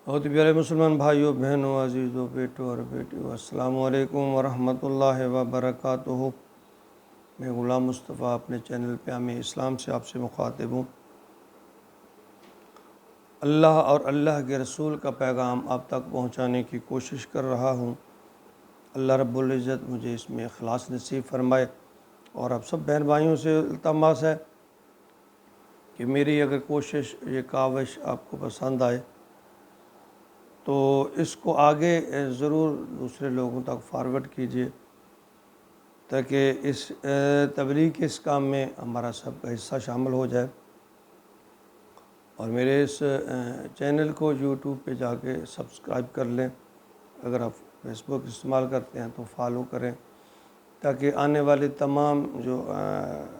بہت پیارے مسلمان بھائیوں بہنوں عزیزوں بیٹوں اور بیٹیوں، السلام علیکم ورحمۃ اللہ وبرکاتہ۔ میں غلام مصطفیٰ اپنے چینل پیام اسلام سے آپ سے مخاطب ہوں۔ اللہ اور اللہ کے رسول کا پیغام آپ تک پہنچانے کی کوشش کر رہا ہوں۔ اللہ رب العزت مجھے اس میں اخلاص نصیب فرمائے، اور اب سب بہن بھائیوں سے التماس ہے کہ میری اگر کوشش، یہ کاوش آپ کو پسند آئے تو اس کو آگے ضرور دوسرے لوگوں تک فارورڈ کیجیے، تاکہ اس تبلیغ کے اس کام میں ہمارا سب کا حصہ شامل ہو جائے۔ اور میرے اس چینل کو یوٹیوب پہ جا کے سبسکرائب کر لیں۔ اگر آپ فیس بک استعمال کرتے ہیں تو فالو کریں، تاکہ آنے والے تمام جو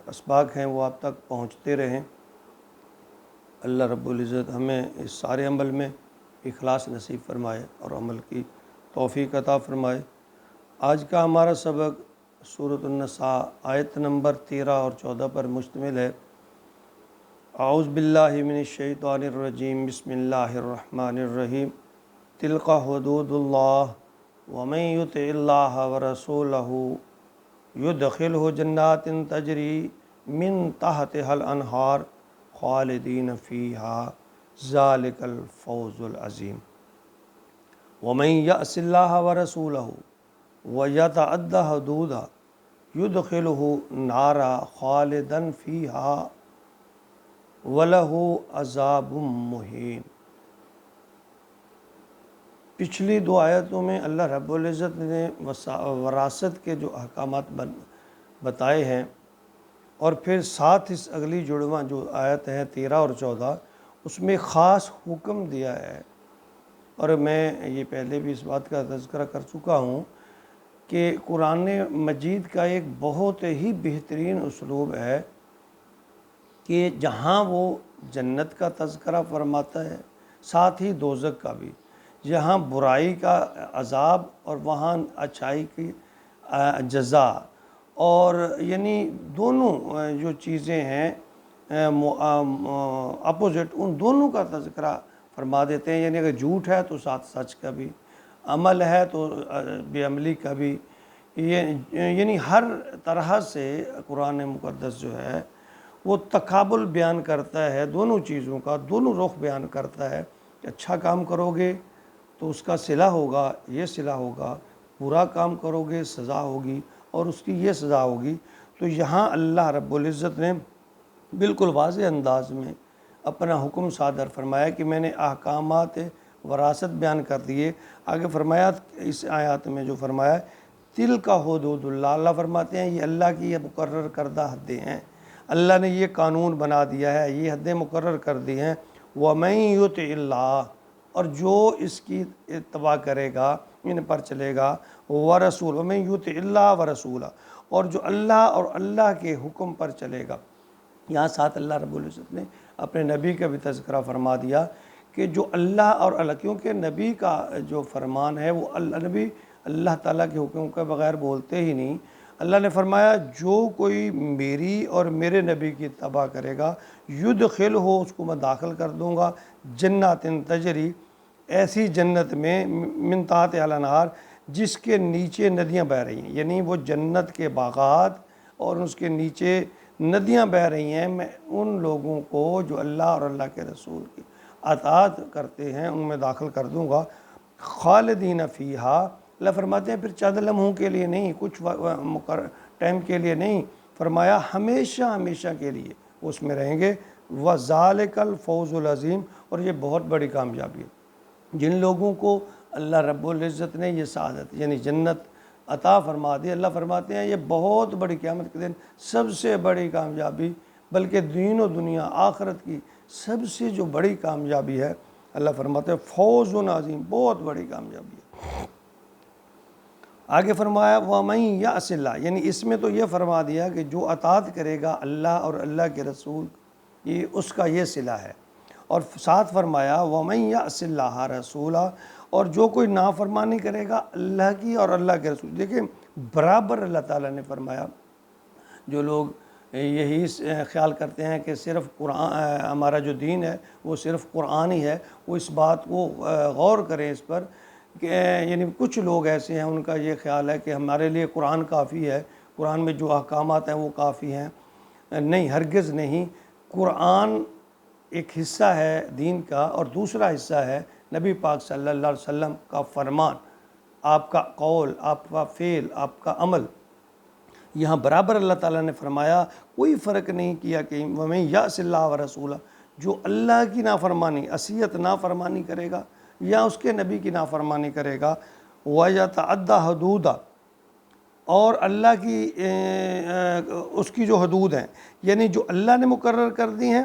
اسباق ہیں وہ آپ تک پہنچتے رہیں۔ اللہ رب العزت ہمیں اس سارے عمل میں اخلاص نصیب فرمائے اور عمل کی توفیق عطا فرمائے۔ آج کا ہمارا سبق سورۃ النساء آیت نمبر 13 اور 14 پر مشتمل ہے۔ اعوذ باللہ من الشیطان الرجیم، بسم اللہ الرحمن الرحیم۔ تلک حدود اللہ ومن یطع اللہ ورسولہ یدخلہ جنات تجری من تحتہا الانہار خالدین فیہا ذالک الفوز العظیم۔ ومن یعص اللہ ورسولہ ویتعد حدودہ یدخلہ نارا خالدا فیہا وَلَهُ عَذَابٌ مُّہِینٌ۔ پچھلی دو آیتوں میں اللہ رب العزت نے وراثت کے جو احکامات بتائے ہیں، اور پھر ساتھ اس اگلی جڑواں جو آیت ہیں 13 اور 14، اس میں خاص حکم دیا ہے۔ اور میں یہ پہلے بھی اس بات کا تذکرہ کر چکا ہوں کہ قرآن مجید کا ایک بہت ہی بہترین اسلوب ہے کہ جہاں وہ جنت کا تذکرہ فرماتا ہے، ساتھ ہی دوزخ کا بھی، جہاں برائی کا عذاب اور وہاں اچھائی کی جزا، اور یعنی دونوں جو چیزیں ہیں اپوزٹ، ان دونوں کا تذکرہ فرما دیتے ہیں۔ یعنی اگر جھوٹ ہے تو ساتھ سچ کا بھی، عمل ہے تو بے عملی کا بھی، یعنی ہر طرح سے قرآن مقدس جو ہے وہ تقابل بیان کرتا ہے، دونوں چیزوں کا، دونوں رخ بیان کرتا ہے کہ اچھا کام کرو گے تو اس کا صلہ ہوگا، یہ صلہ ہوگا، برا کام کرو گے سزا ہوگی اور اس کی یہ سزا ہوگی۔ تو یہاں اللہ رب العزت نے بالکل واضح انداز میں اپنا حکم صادر فرمایا کہ میں نے احکامات وراثت بیان کر دیے۔ آگے فرمایا، اس آیات میں جو فرمایا، تلک حدود اللہ، اللہ فرماتے ہیں یہ اللہ کی یہ مقرر کردہ حدیں ہیں، اللہ نے یہ قانون بنا دیا ہے، یہ حدیں مقرر کر دی ہیں۔ وَمَن یُطِعِ اللہ، اور جو اس کی اتباع کرے گا، ان پر چلے گا، وَرَسُولُ، وَمَن یُطِعِ اللہ وَرَسُولَ، اور جو اللہ اور اللہ کے حکم پر چلے گا۔ یہاں ساتھ اللہ رب العزت نے اپنے نبی کا بھی تذکرہ فرما دیا کہ جو اللہ اور اللہ، کیونکہ نبی کا جو فرمان ہے وہ نبی اللہ تعالیٰ کے حکم کے بغیر بولتے ہی نہیں۔ اللہ نے فرمایا جو کوئی میری اور میرے نبی کی اتباع کرے گا، یدخلہ، اس کو میں داخل کر دوں گا، جنات تجری، ایسی جنت میں، من تحتہا الانہار، جس کے نیچے ندیاں بہہ رہی ہیں۔ یعنی وہ جنت کے باغات اور اس کے نیچے ندیاں بہہ رہی ہیں۔ میں ان لوگوں کو جو اللہ اور اللہ کے رسول کی اطاعت کرتے ہیں ان میں داخل کر دوں گا، خالدین فیہا، اللہ فرماتے ہیں پھر چند لمحوں کے لیے نہیں، کچھ مقرر ٹائم کے لیے نہیں، فرمایا ہمیشہ ہمیشہ کے لیے وہ اس میں رہیں گے۔ وَذَالِكَ الْفَوْزُ الْعَظِيمُ، اور یہ بہت بڑی کامیابی ہے جن لوگوں کو اللہ رب العزت نے یہ سعادت یعنی جنت عطا فرما دی۔ اللہ فرماتے ہیں یہ بہت بڑی، قیامت کے دن سب سے بڑی کامیابی، بلکہ دین و دنیا آخرت کی سب سے جو بڑی کامیابی ہے، اللہ فرماتے ہیں فوز عظیم، بہت بڑی کامیابی ہے۔ آگے فرمایا وَمَن یعص اللہ، یعنی اس میں تو یہ فرما دیا کہ جو اطاعت کرے گا اللہ اور اللہ کے رسول، یہ اس کا یہ صلہ ہے، اور ساتھ فرمایا وَمَن یعص اللہ رسولہ، اور جو کوئی نافرمانی کرے گا اللہ کی اور اللہ کے رسول۔ دیکھیں برابر اللہ تعالیٰ نے فرمایا جو لوگ یہی خیال کرتے ہیں کہ صرف قرآن ہمارا جو دین ہے وہ صرف قرآن ہی ہے، وہ اس بات کو غور کریں اس پر کہ یعنی کچھ لوگ ایسے ہیں ان کا یہ خیال ہے کہ ہمارے لیے قرآن کافی ہے، قرآن میں جو احکامات ہیں وہ کافی ہیں۔ نہیں، ہرگز نہیں۔ قرآن ایک حصہ ہے دین کا، اور دوسرا حصہ ہے نبی پاک صلی اللہ علیہ وسلم کا فرمان، آپ کا قول، آپ کا فعل، آپ کا عمل۔ یہاں برابر اللہ تعالیٰ نے فرمایا، کوئی فرق نہیں کیا کہ وَمَن يَعْصِ اللَّهَ وَرَسُولَهُ، جو اللہ کی نافرمانی، عصیت نافرمانی کرے گا یا اس کے نبی کی نافرمانی کرے گا، وَيَتَعَدَّ حُدُودَهُ، اور اللہ کی اس کی جو حدود ہیں، یعنی جو اللہ نے مقرر کر دی ہیں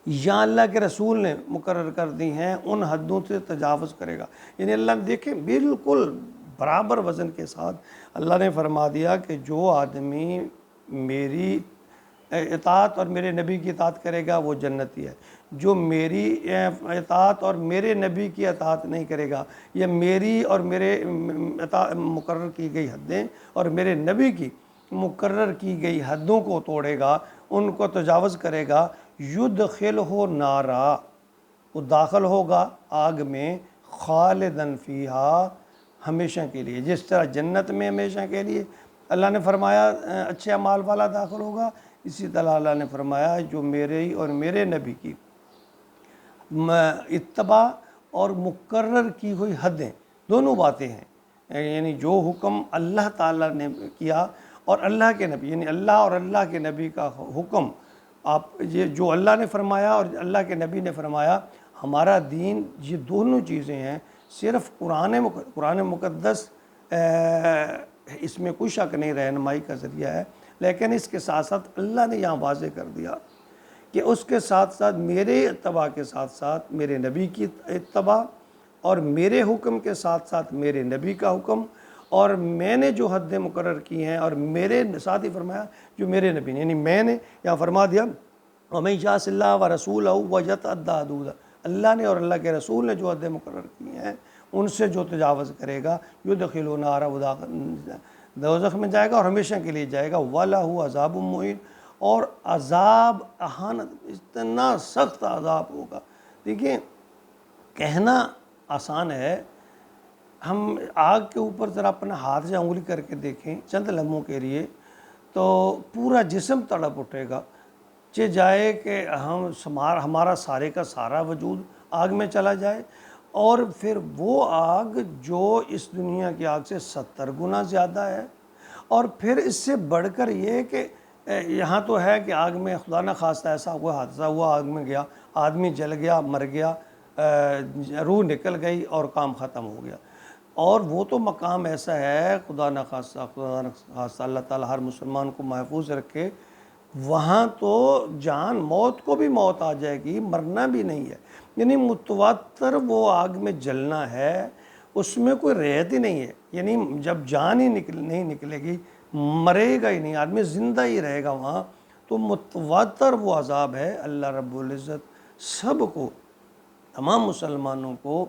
یا اللہ کے رسول نے مقرر کر دی ہیں، ان حدوں سے تجاوز کرے گا۔ یعنی اللہ نے دیکھیں بالکل برابر وزن کے ساتھ اللہ نے فرما دیا کہ جو آدمی میری اطاعت اور میرے نبی کی اطاعت کرے گا وہ جنتی ہے، جو میری اطاعت اور میرے نبی کی اطاعت نہیں کرے گا، یا میری اور میرے مقرر کی گئی حدیں اور میرے نبی کی مقرر کی گئی حدوں کو توڑے گا، ان کو تجاوز کرے گا، یدخلہ نارا، وہ داخل ہوگا آگ میں، خالدن فیہا، ہمیشہ کے لیے۔ جس طرح جنت میں ہمیشہ کے لیے اللہ نے فرمایا اچھے اعمال والا داخل ہوگا، اسی طرح اللہ نے فرمایا جو میرے اور میرے نبی کی اتباع اور مقرر کی ہوئی حدیں، دونوں باتیں ہیں، یعنی جو حکم اللہ تعالیٰ نے کیا اور اللہ کے نبی، یعنی اللہ اور اللہ کے نبی کا حکم، آپ یہ جو اللہ نے فرمایا اور اللہ کے نبی نے فرمایا، ہمارا دین یہ دونوں چیزیں ہیں۔ صرف قرآن مقدس اس میں کوئی شک نہیں رہنمائی کا ذریعہ ہے، لیکن اس کے ساتھ ساتھ اللہ نے یہاں واضح کر دیا کہ اس کے ساتھ ساتھ میرے اتباع کے ساتھ ساتھ میرے نبی کی اتباع، اور میرے حکم کے ساتھ ساتھ میرے نبی کا حکم، اور میں نے جو حدیں مقرر کی ہیں اور میرے ساتھ ہی فرمایا جو میرے نبی نے، یعنی میں نے یہاں فرما دیا وَمَن يَعْصِ اللَّهَ وَرَسُولَهُ وَيَتَعَدَّ حُدُودَهُ، اللہ نے اور اللہ کے رسول نے جو حدیں مقرر کی ہیں ان سے جو تجاوز کرے گا، یدخلہ نارا، دوزخ میں جائے گا اور ہمیشہ کے لیے جائے گا، وَلَهُ عَذَابٌ مُّہِینٌ، اور عذاب اہانت، اتنا سخت عذاب ہوگا۔ دیکھیں کہنا آسان ہے، ہم آگ کے اوپر ذرا اپنا ہاتھ سے انگلی کر کے دیکھیں چند لمحوں کے لیے تو پورا جسم تڑپ اٹھے گا، چہ جائے کہ ہمارا سارے کا سارا وجود آگ میں چلا جائے، اور پھر وہ آگ جو اس دنیا کی آگ سے 70 گنا زیادہ ہے، اور پھر اس سے بڑھ کر یہ کہ یہاں تو ہے کہ آگ میں خدا نہ خواستہ ایسا ہوا حادثہ ہوا، آگ میں گیا، آدمی جل گیا، مر گیا، روح نکل گئی اور کام ختم ہو گیا، اور وہ تو مقام ایسا ہے خدا نہ خواستہ اللہ تعالیٰ ہر مسلمان کو محفوظ رکھے، وہاں تو جان موت کو بھی موت آ جائے گی، مرنا بھی نہیں ہے، یعنی متواتر وہ آگ میں جلنا ہے، اس میں کوئی رعایت ہی نہیں ہے، یعنی جب جان ہی نہیں نکلے گی، مرے گا ہی نہیں، آدمی زندہ ہی رہے گا وہاں، تو متواتر وہ عذاب ہے۔ اللہ رب العزت سب کو، تمام مسلمانوں کو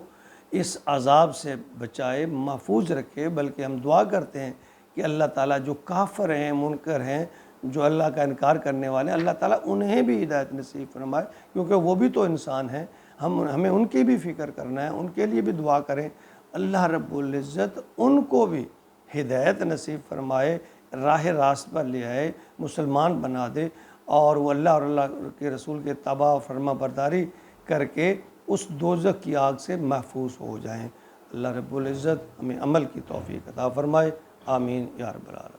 اس عذاب سے بچائے، محفوظ رکھے، بلکہ ہم دعا کرتے ہیں کہ اللہ تعالیٰ جو کافر ہیں، منکر ہیں، جو اللہ کا انکار کرنے والے ہیں، اللہ تعالیٰ انہیں بھی ہدایت نصیب فرمائے، کیونکہ وہ بھی تو انسان ہیں، ہمیں ان کی بھی فکر کرنا ہے، ان کے لیے بھی دعا کریں، اللہ رب العزت ان کو بھی ہدایت نصیب فرمائے، راہ راست پر لے آئے، مسلمان بنا دے، اور وہ اللہ اور اللہ کے رسول کے اتباع و فرما برداری کر کے اس دوزخ کی آگ سے محفوظ ہو جائیں۔ اللہ رب العزت ہمیں عمل کی توفیق عطا فرمائے، آمین یا رب العالمین۔